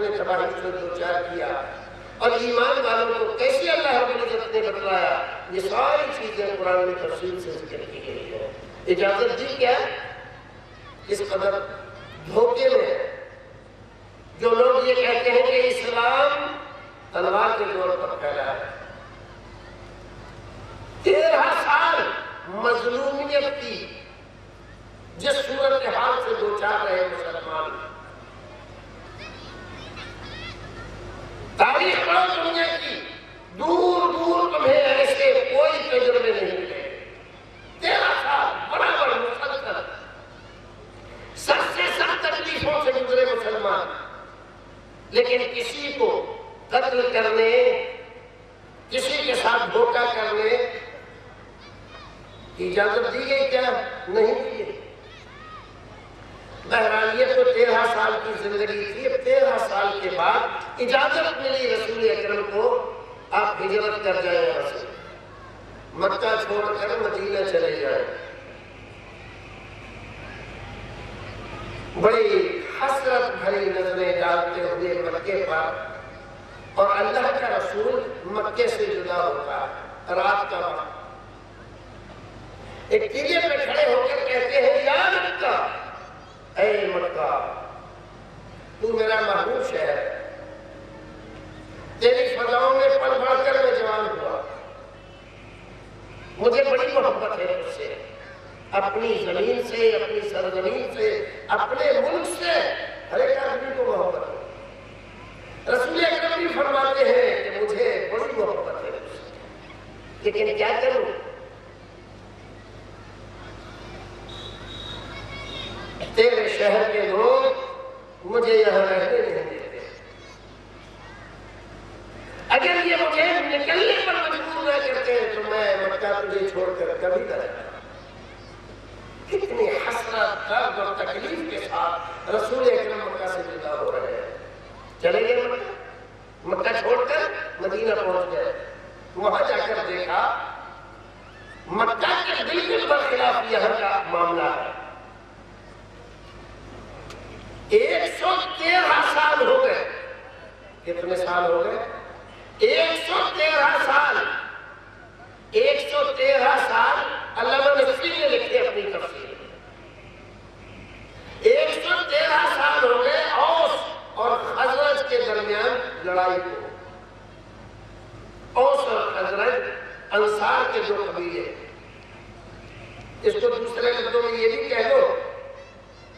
कितने तबाही से दो चार किया और ईमान वालों को कैसे अल्लाह रब्बुल इज्जत ने बतलाया, ये सारी चीजें कुरान में तफसील से जिक्र की गई है। इजाजत दी क्या इस कदर धोखे में है। जो लोग ये कहते हैं कि इस्लाम तलवार के जोर पर फैला है, 13 साल मजलूमियत की जिस सूरत हाल से दो चार रहे मुसलमान, तारीख पढ़ो दुनिया की, दूर दूर तुम्हें ऐसे कोई तजुर्बे नहीं मिले। 13 साल बराबर मुसलसल सख्त से सख्त तकलीफों से गुजरे मुसलमान, लेकिन किसी को कत्ल करने, किसी के साथ धोखा करने की इजाजत दी गई क्या? नहीं दी गई। बहरहाल ये तो 13 साल की जिंदगी थी। 13 साल के बाद इजाजत मिली रसूल अकरम को, आप हिजरत कर जाए, यहाँ से मक्का छोड़कर मदीना चले जाए। बड़ी हसरत भरी नजरें डालते हुए मक्के पर, और अल्लाह का रसूल मक्के से जुदा होता, रात का वक्त एक किले पे खड़े होकर कहते हैं, या मक्का, ऐ मक्का, तू मेरा महबूब शहर है, तेरी फजाओं में पल बढ़कर मैं जवान हुआ, मुझे बड़ी मोहब्बत है तुझसे, अपनी जमीन से, अपनी सरजमीन से, अपने मुल्क से हर एक आदमी को मोहब्बत है। रसूल अकरम भी फरमाते हैं कि मुझे बड़ी मोहब्बत है तुझसे, लेकिन क्या करूं, तेरे शहर के लोग मुझे यहाँ रहने नहीं देते। अगर ये मुझे निकलने पर मजबूर न करते हैं तो मैं मक्का तुझे छोड़कर कभी न रहता। कितनी हसरत, दर्द और तकलीफ के साथ रसूल अकरम मक्का से जुदा हो रहे हैं। चले गए मक्का छोड़कर मदीना पहुंच गए। वहां जाकर देखा मक्का के बिल्कुल बरखिलाफ यहाँ का मामला है। 113 साल हो गए। कितने साल हो गए? 113 साल। 113 साल अल्लामा नकवी ने लिखे अपनी तफसीर में। 113 साल हो गए औस और खजरज के दरमियान लड़ाई को। औस और खजरज अंसार के दो कबीले। इसको दूसरे शब्दों में ये भी कह दो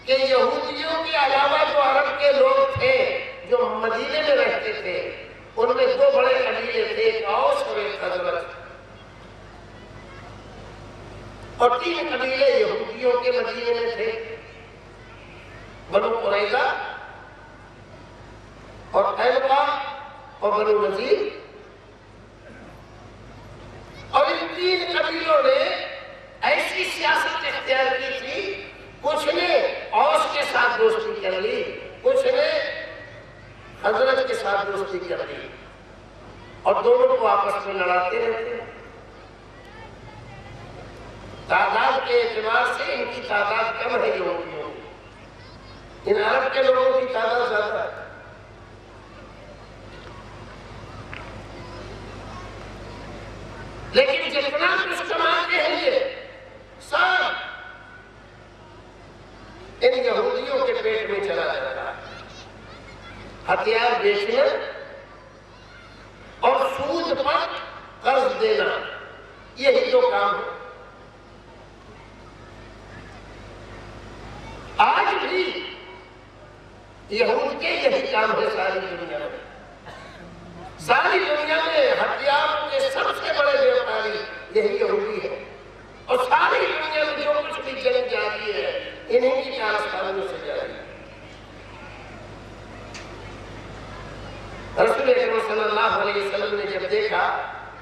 कि यहूदियों के अलावा जो अरब के लोग थे जो मदीने में रहते थे, उनमें दो बड़े कबीले थे, एक औस और एक खजरज, और 3 कबीले यहूदियों के मदीने में थे, बनु कुरैज़ा और कैनुका और बनु नज़ीर। और इन 3 कबीलों ने ऐसी सियासत इख्तियार की थी, कुछ ने औस के साथ दोस्ती कर ली, कुछ ने खजरज के साथ दोस्ती कर ली, और दोनों को आपस में लड़ाते रहते। तादाद के एतबार से इनकी तादाद कम है यहूदियों की, इन अरब के लोगों की तादाद ज्यादा है। लेकिन जितना कुछ कमाते हैं ये सब इन यहूदियों के पेट में चला जाता है। हथियार बेचना और सूद पर कर्ज देना, यही दो काम है। आज भी यहूद के यही काम है सारी दुनिया में। सारी दुनिया में हथियारों के सबसे बड़े व्यापारी यही यहूदी है, और सारी दुनिया में जो कुछ भी जंग जारी है इन्हीं की कारस्तानियों से जारी है। रसूल अकरम सल्लल्लाहु अलैहि वसल्लम ने जब देखा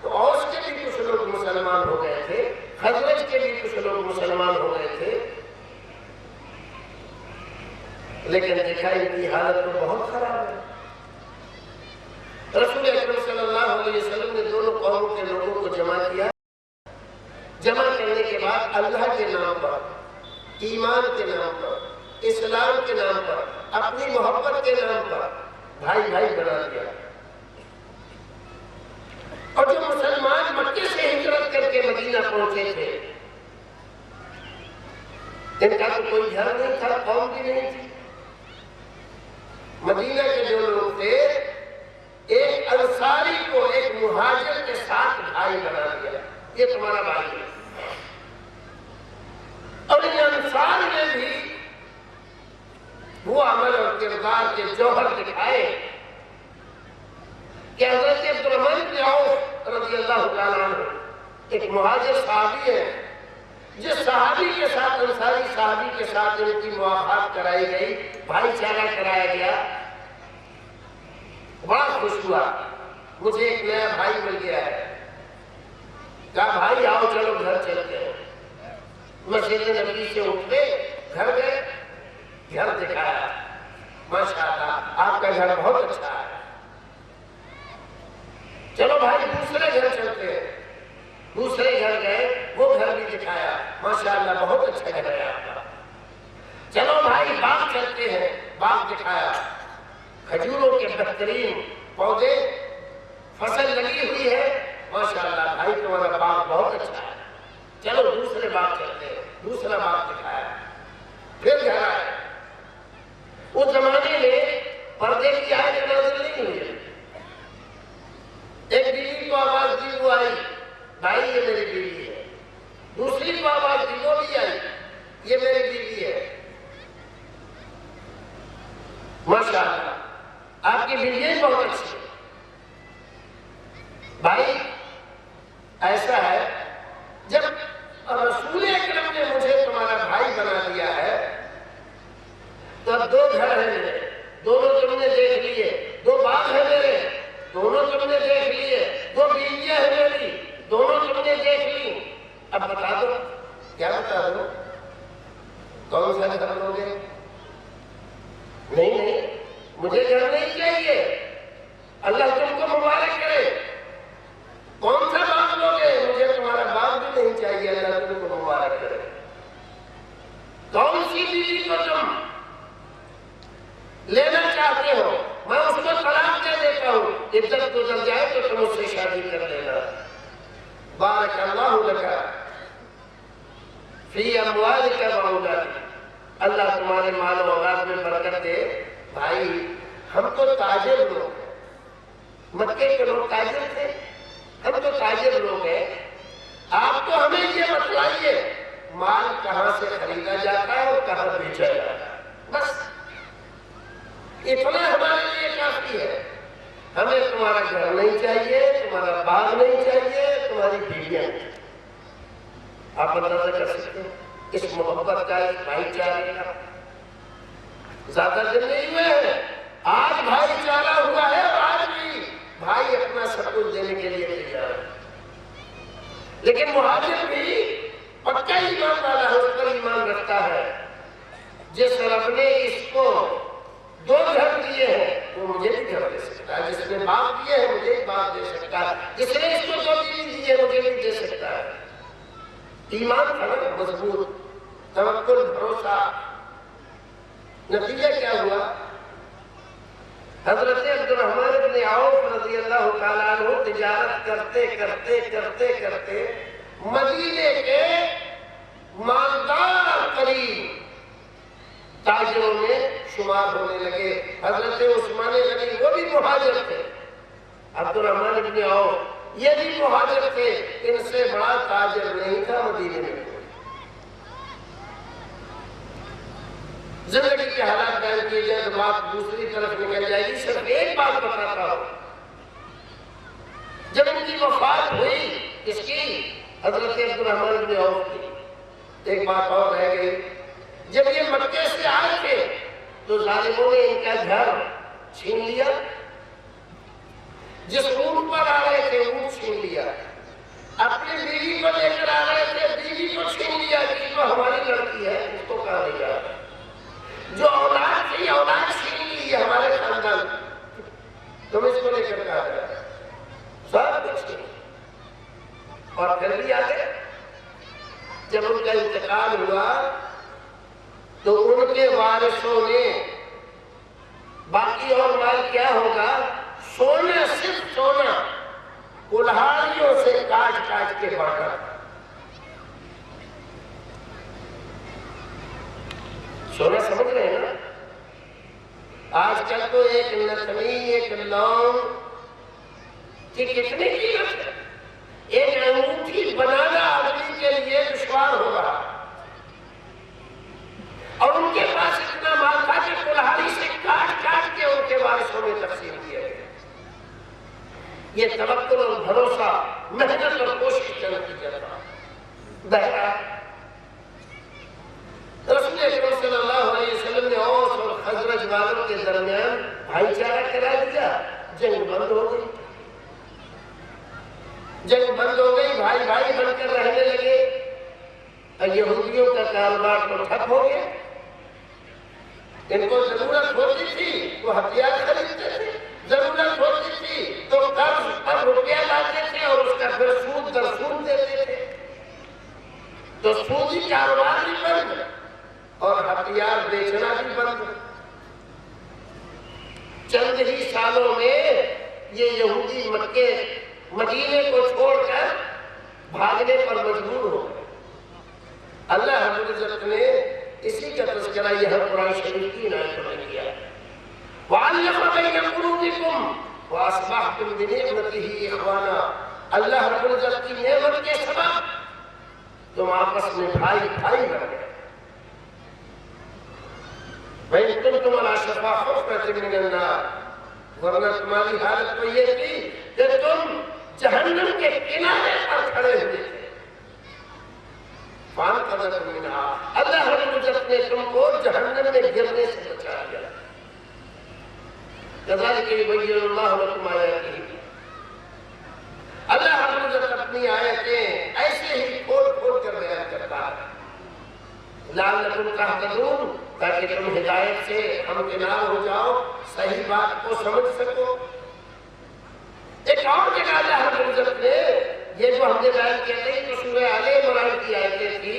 तो औस के भी कुछ लोग मुसलमान हो गए थे, खजरज के भी कुछ लोग मुसलमान हो गए थे, लेकिन देखा इनकी हालत तो बहुत खराब है। रसूल अकरम सल्लल्लाहु अलैहि वसल्लम ने दोनों कौमों के लोगों को जमा किया। जमा करने के बाद अल्लाह के नाम पर, ईमान के नाम पर, इस्लाम के नाम पर, अपनी मोहब्बत के नाम पर भाई भाई बना दिया। और जो मुसलमान मक्के से हिजरत करके मदीना पहुंचे थे, इनका तो कोई घर नहीं था, कौम भी नहीं थी। मदीना के जो लोग थे, एक अंसारी को एक मुहाजिर के साथ भाई बना दिया, ये तुम्हारा भाई है। और इन अंसार ने भी वो अमल और किरदार के जौहर दिखाए कि हज़रत अब्दुर्रहमान बिन औफ रज़ियल्लाहु ताला अन्हु एक मुहाजिर सहाबी है, जिस सहाबी के साथ अंसारी सहाबी के साथ इनकी मुआफ़ात कराई गई, भाईचारा कराया गया, बड़ा खुश हुआ, मुझे एक नया भाई मिल गया है। कहा भाई आओ चलो घर चलते हैं। मस्जिद नबी से उठे, घर गए, घर दिखाया, माशाअल्लाह आपका घर बहुत अच्छा है, चलो भाई दूसरे घर चलते हैं। दूसरे घर गए, वो घर भी दिखाया, माशाअल्लाह बहुत अच्छा घर है आपका। चलो भाई बाग चलते हैं, बाग दिखाया, खजूरों के बेहतरीन पौधे, फसल लगी हुई है, माशाअल्लाह भाई तुम्हारा बाग बहुत अच्छा है, चलो दूसरे बाग चलते हैं। दूसरा बाग दिखाया, फिर घर आए। उस जमाने में पर्दे की आयत नाज़िल नहीं हुई। एक बीवी को आवाज दी, वो आई, भाई ये मेरी बीवी है। दूसरी को आवाज दी, वो भी आई, ये मेरी बीवी है। माशाअल्लाह आपकी बीवी बहुत अच्छी है। भाई ऐसा है, जब रसूल अकरम ने मुझे तुम्हारा भाई बना दिया है, तो अब दो घर है मेरे, दोनों तुमने देख लिए, दो बाग है मेरे, दोनों तुमने देख लिए, दो बीवियां है मेरी, दोनों तुमने देख ली। अब बता दो, क्या बता दो, कौन सा घर लोगे? नहीं नहीं, मुझे घर नहीं चाहिए, अल्लाह तुमको मुबारक करे। कौन सा बाग लोगे? मुझे तुम्हारा बाग भी नहीं चाहिए, अल्लाह तुमको मुबारक करे। कौन सी बीवी को तुम लेना चाहते हो? मैं उसको तलाक दे देता हूँ, इज्जत गुजर जाए तो तुम उससे शादी कर लेना। बारक अल्लाहु लका फी अमवालिका व औलादिक, अल्लाह तुम्हारे माल और औलाद में बरकत दे। भाई हम तो ताजिर लोग हैं, मक्के के लोग ताजिर थे, हम तो ताजिर लोग हैं। आप तो हमें ये बतलाइए माल कहाँ से खरीदा जाता है और कहाँ बेचा जाता है, बस इतना हमारे लिए काफी है। हमें तुम्हारा घर नहीं चाहिए, तुम्हारा बाग नहीं चाहिए, तुम्हारी बीवियां नहीं। आप अंदाजा कर सकते हैं इस मोहब्बत का, इस भाईचारे का। ज्यादा दिन नहीं हुए हैं, आज भाईचारा हुआ है और आज भी भाई अपना सब कुछ देने के लिए तैयार है। लेकिन मुहाजिर भी पक्का ईमान वाला है, उस पर ईमान रखता है। जिस रब ने इसको दो घर दिए हैं वो मुझे भी घर दे सकता है, जिसने बाग दिए हैं मुझे भी बाग दे सकता है, जिसने इसको दो बीवी दी है मुझे भी दे सकता है। ईमान था ना मजबूत, तवक्कुल, भरोसा। नतीजा क्या हुआ? हजरत अब्दुर्रहमान बिन औफ रज़ियल्लाहु ताला अन्हु तिजारत करते करते करते करते मदीने के मालदार करीब ताजिरों में शुमार होने लगे। हजरत उस्मान गनी वो भी मुहाजिर थे, अब्दुर्रहमान बिन औफ ये भी मुहाजिर थे, इनसे बड़ा ताजिर नहीं था मदीने में। जिंदगी के हालात बयान किए जाए तो बात दूसरी तरफ निकल जाएगी। सिर्फ एक बात बताता हूं, जब इनकी वफात हुई इसकी हजरत अब्दुर्रहमान बिन औफ की, एक बात और रह गई। जब ये मक्के से आए थे तो जालिमों ने इनका घर छीन लिया, जिस ऊंट पर आ रहे थे ऊंट छीन लिया, अपनी बीवी को लेकर आ रहे थे बीवी को छीन लिया कि तो हमारी लड़की है, उसको कहा नहीं जा रहा। जो औलाद थी औलाद छीन ली है हमारे खानदान, तुम इसको लेकर कहा जा रहे सब कुछ। और फिर भी आगे जब उनका इंतकाल हुआ तो उनके वारिसों ने बाकी और माल क्या होगा, सोना, सिर्फ सोना कुल्हाड़ियों से काट काट के बांटा। सोना समझ रहे हैं ना? आजकल तो एक नथनी, एक लौंग की कितनी कीमत है। एक अंगूठी बनाना आदमी के लिए दुश्वार होगा, और उनके पास इतना माल था कि कुल्हाड़ी से काट काट के उनके वारिसों में तकसीम किया गया। ये तवक्कुल और भरोसा, मेहनत और कोशिश की जाता। बहरा रसूल अकरम सल्लल्लाहु अलैहि वसल्लम ने औस और खजरज वालों के दरमियान भाईचारा करा दिया। जंग बंद हो गई, जंग बंद हो गई, भाई भाई बनकर रहने लगे। यहूदियों का कारोबार तो ठप हो गया। इनको जरूरत होती थी तो हथियार खरीदते थे, जरूरत होती थी तो कर्ज पर रुपया लाते थे और उसका फिर सूद दर सूद देते थे। तो सूदी कारोबार भी बंद और हथियार बेचना भी बंद। चंद ही सालों में ये यहूदी मक्के मदीने को छोड़कर भागने पर मजबूर हो गए। अल्लाह रब्बुल इज्जत ने इसी का तज़किरा यह कुरान शरीफ की आयत में किया। वअल्लफ़ बैन क़ुलूबिकुम वअस्बहतुम बिनिअमतिही इख़वाना। अल्लाह रब्बुल इज्जत की नेमत के सबब तुम आपस में भाई भाई बन गए। वइन कुंतुम अला शफ़ा हुफ़रतिन मिनन नार, वरना तुम्हारी हालत तो ये थी कि तुम जहन्नम के किनारे पर खड़े हुए थे। अल्लाह रब्बुल इज्जत ने तुमको जहन्नम में गिरने से बचा दिया। कज़ालिक युबय्यिनुल्लाहु लकुम आयातिही। अल्लाह रब्बुल इज्जत अपनी आयतें ऐसे ही खोल खोल कर बयान करता है, लअल्लकुम तहतदून, ताकि तुम हिदायत से हमकिनार हो जाओ, सही बात को समझ सको। एक और जगह अल्लाह रब्बुल इज्जत ने ये जो हमने बयान किया था तो सूरह आले इमरान की आयतें थी।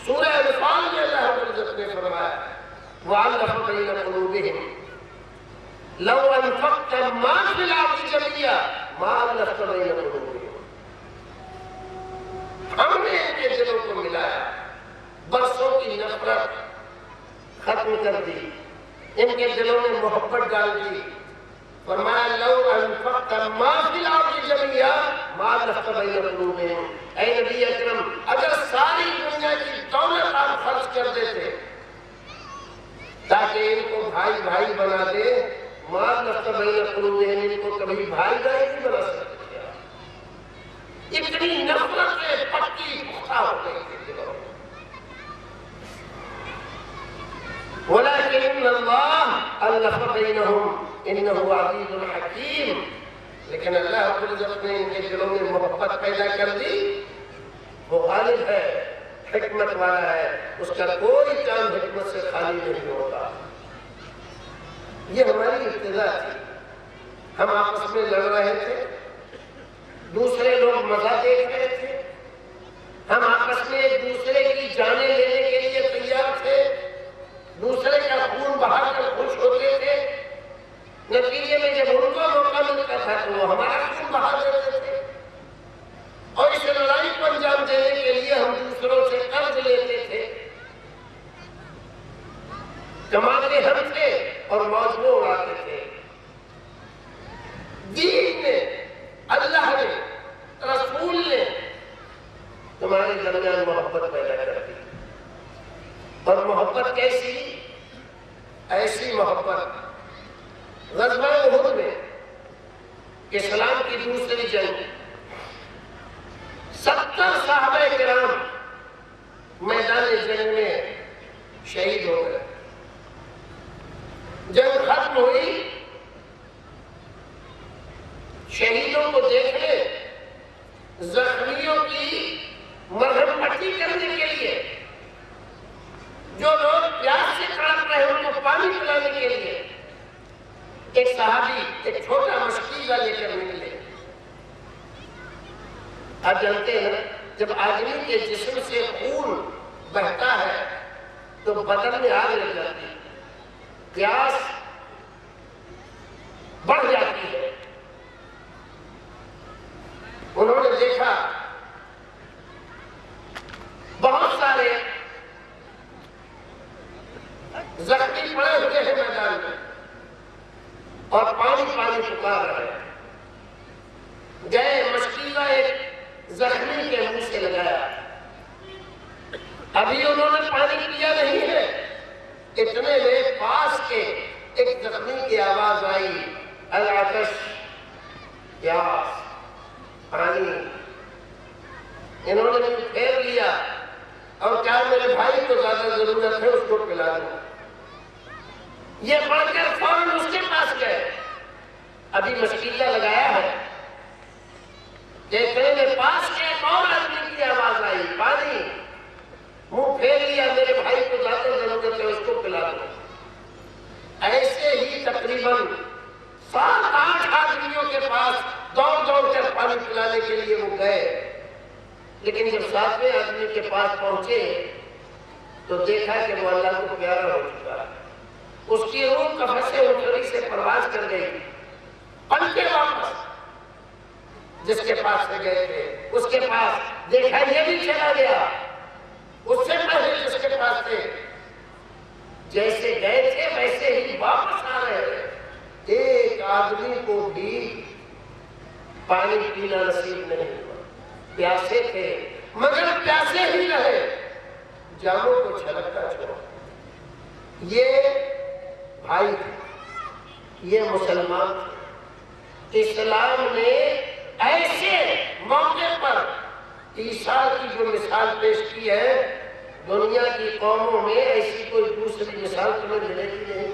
सूरह अनफाल में अल्लाह रब्बुल इज्जत ने फरमाया, वअल्लफ़ बैन क़ुलूबिहिम लौ अनफ़क़्त मा फ़िल अर्ज़ि जमीअ मा अल्लफ़्त बैन क़ुलूबिहिम। हमने इनके दिलों को मिलाया, बरसों की नफरत खत्म कर दी, इनके दिलों में मोहब्बत डाल दी। फरमाया लौ अनफ़क़्त मा फ़िल अर्ज़ि जमीअ मा अल्लफ़्त बैन क़ुलूबिहिम। ऐ नबी अकरम, अगर सारी दुनिया की दौलत आप खर्च कर देते ताकि इनको भाई भाई बना दे, मा अल्लफ़्त बैन क़ुलूबिहिम, इनको कभी भाई भाई नहीं बना सकते। इतनी नफरत पक्की पुख्ता हो गई थी दिलों में। वलाकिन अल्लाह अल्लफ़ बैनहुम इन्नहु अज़ीज़ुन हकीम। लेकिन अल्लाह रब्बुल इज्जत ने इनके दिलों में मोहब्बत पैदा कर दी। वो गालिब है, हिकमत वाला है, उसका कोई काम हिकमत से खाली नहीं होता। ये हमारी इब्तिदा थी। हम आपस में लड़ रहे थे, दूसरे लोग मजा देख रहे थे, हम आपस में एक दूसरे की जाने लेने के लिए तैयार थे, दूसरे का खून बहाकर खुश होते थे। नतीजे में जब उनको मौका मिलता था तो वो हमारा खून बहा देते थे, और इस लड़ाई को अंजाम देने के लिए हम दूसरों से कर्ज लेते थे। कमाते हम थे और मौज में उड़ाते थे। दीन ने, अल्लाह ने, रसूल ने तुम्हारे दरमियान मोहब्बत पैदा कर दी। और मोहब्बत कैसी? ऐसी मोहब्बत ग़ज़वा उहुद में, इस्लाम की दूसरी जंग, 70 सहाबा किराम मैदान जंग में शहीद हो गए। जंग खत्म हुई, शहीदों को देखने, जख्मियों की मरहम पट्टी करने के लिए, जो लोग प्यास से तड़प रहे उनको पानी पिलाने के लिए एक सहाबी एक छोटा मशकीज़ा लेकर निकले। आप जानते हैं जब आदमी के जिस्म से खून बहता है तो बदन में आग लग जाती है। प्यास मैदान में और पानी पानी पुकार रहे हैं। गए, मशकीला एक जख्मी के मुंह से लगाया, अभी उन्होंने पानी पिया नहीं है, इतने में पास के एक जख्मी की आवाज आई, अल-आतश, प्यास, पानी। इन्होंने मुंह फेर लिया और क्या मेरे भाई को ज्यादा जरूरत है, उसको पिला दो। ये पढ़कर फौरन उसके पास गए, अभी मशकीला लगाया है, देखने में पास के एक और आदमी की आवाज आई, पानी। मुंह फेर लिया, मेरे भाई को ज्यादा जरूरत है, उसको पिला दो। ऐसे ही तकरीबन 7-8 आदमियों के पास दौड़ दौड़ कर पानी पिलाने के लिए वो गए, लेकिन जब 7वें आदमी के पास पहुंचे तो देखा कि वो अल्लाह को प्यारा हो चुका है। उसकी रूह कफ़स से उठरी से परवाज कर गई, पलटे वापस जिसके पास से गए थे उसके पास, देखा ये भी चला गया, उससे पहले जिसके पास थे, जैसे गए थे वैसे ही वापस आ रहे थे। एक आदमी को भी पानी पीना नसीब नहीं हुआ, प्यासे थे मगर प्यासे ही रहे, जामों को छलकता छोड़ा। ये भाई थे, ये मुसलमान थे। इस्लाम ने ऐसे मौके पर ईसा की जो मिसाल पेश की है, दुनिया की कौमों में ऐसी कोई दूसरी मिसाल तुम्हें मिलेगी नहीं।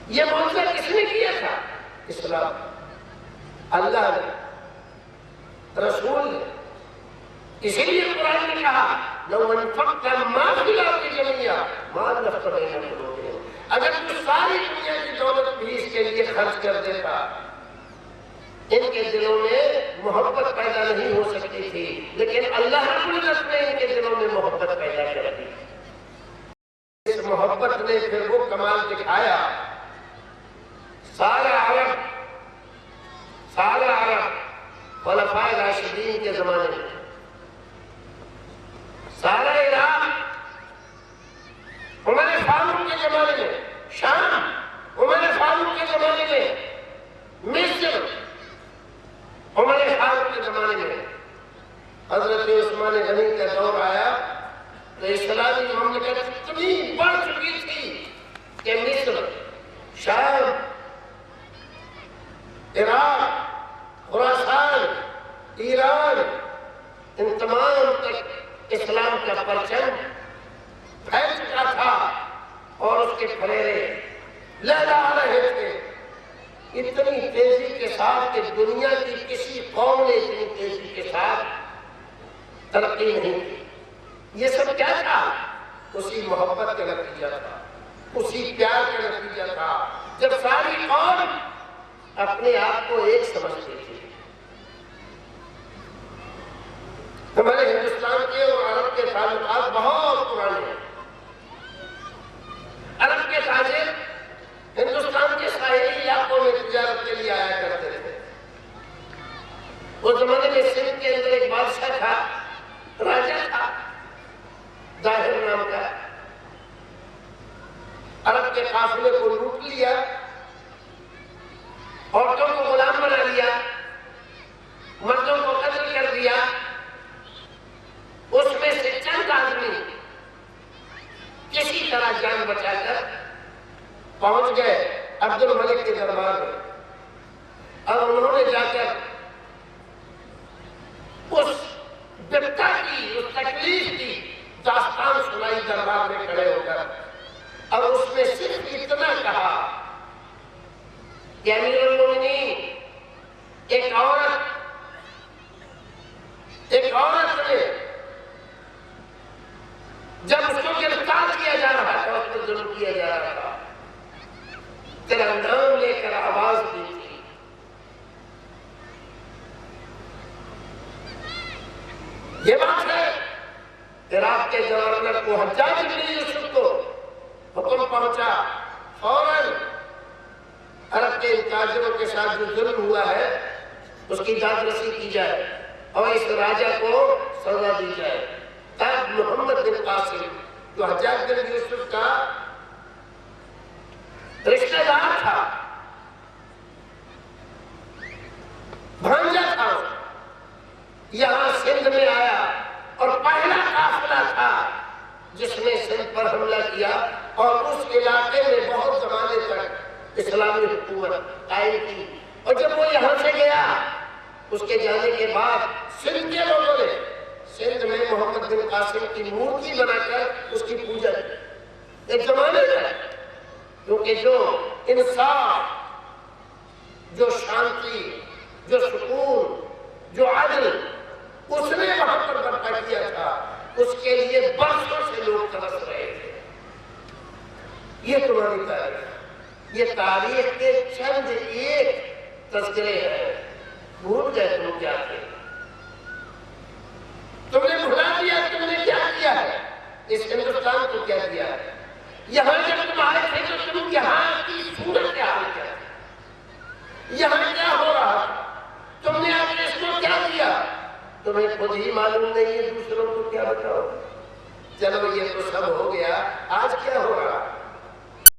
ये मौका किसने किया था? इस्लाम, अल्लाह ने, रसूल ने। इसीलिए कुरान ने कहा, अगर तू सारी दुनिया की दौलत भी इसके लिए खर्च कर देता, इनके दिलों में मोहब्बत पैदा नहीं हो सकती थी, लेकिन अल्लाह रब्बुल इज्जत ने इनके दिलों में मोहब्बत पैदा कर दी। इस मोहब्बत ने फिर वो कमाल दिखाया, सारा अरब खुलफाए राशिदीन के जमाने में, सारा इराक उमर फारूक के जमाने में, शाम उमर फारूक के जमाने में, मिस्र उमर फारूक के जमाने में, हजरत उस्मान गनी का दौर आया तो इस्लामी ममलकत इतनी बढ़ चुकी थी कि मिस्र, शाम, इराक, खुरासान, ईरान, इन तमाम तक इस्लाम का परचम फैल चुका था और उसके फरेरे लहरा रहे थे इतनी तेजी के साथ कि दुनिया की किसी कौम ने इतनी तेजी के साथ तरक्की नहीं की। ये सब क्या था? उसी मोहब्बत का नतीजा था, उसी प्यार का नतीजा था, जब सारी कौम अपने आप को एक समझती थी। हमारे हिंदुस्तान के और अरब के ताल्लुकात बहुत पुराने हैं। अरब के ताजिर हिंदुस्तान के साहिली इलाकों में तिजारत के लिए आया करते थे। उस जमाने में सिंध के अंदर एक बादशाह था, राजा था, दाहिर नाम का। अरब के काफिले को लूट लिया, औरतों को गुलाम बना लिया, मर्दों को कत्ल कर दिया। उसमें से चंद आदमी किसी तरह जान बचाकर पहुंच गए अब्दुल मलिक के दरबार में और उन्होंने जाकर उस विपदा की, उस तकलीफ की दास्तान सुनाई दरबार में खड़े होकर। और उसमें सिर्फ इतना कहा कि अमीरुल मोमिनीन, एक औरत ने जब उसको गिरफ्तार किया जा रहा था, उस पर जुल्म किया जा रहा था, तेरा नाम लेकर आवाज दी थी। ये बात है। इराक के गवर्नर को, हज्जाज इब्न यूसुफ को हुक्म पहुंचा, फौरन अरब के इन ताजिरों के साथ जो जुल्म हुआ है उसकी दादरसी की जाए और इस राजा को सजा दी जाए। तब मोहम्मद बिन कासिम, जो हज्जाज बिन यूसुफ का इस्लामी हुकूमत कायम की। और जब वो यहाँ से गया, उसके जाने के बाद सिंध के लोगों ने सिंध में मोहम्मद बिन कासिम की मूर्ति बनाकर उसकी पूजा की। एक जमाने में, क्योंकि जो इंसाफ, जो शांति, जो सुकून, जो आदल उसने वहां पर बर्पा किया था, उसके लिए बरसों से लोग तरस रहे थे। ये तुम्हारी तारीख, ये तारीख के चंद एक तस्करे हैं। भूल गए तुम क्या थे, तुमने भुला दिया तुमने क्या किया है, इस हिंदुस्तान को क्या दिया है। यहाँ जब तुम आए थे तो तुम यहाँ की सूरत क्या हाल क्या, यहाँ क्या हो रहा था, तुमने अपने इसको क्या दिया, तुम्हें खुद ही मालूम नहीं है, दूसरों को क्या बताओ। चलो ये तो सब हो गया, आज क्या हो रहा।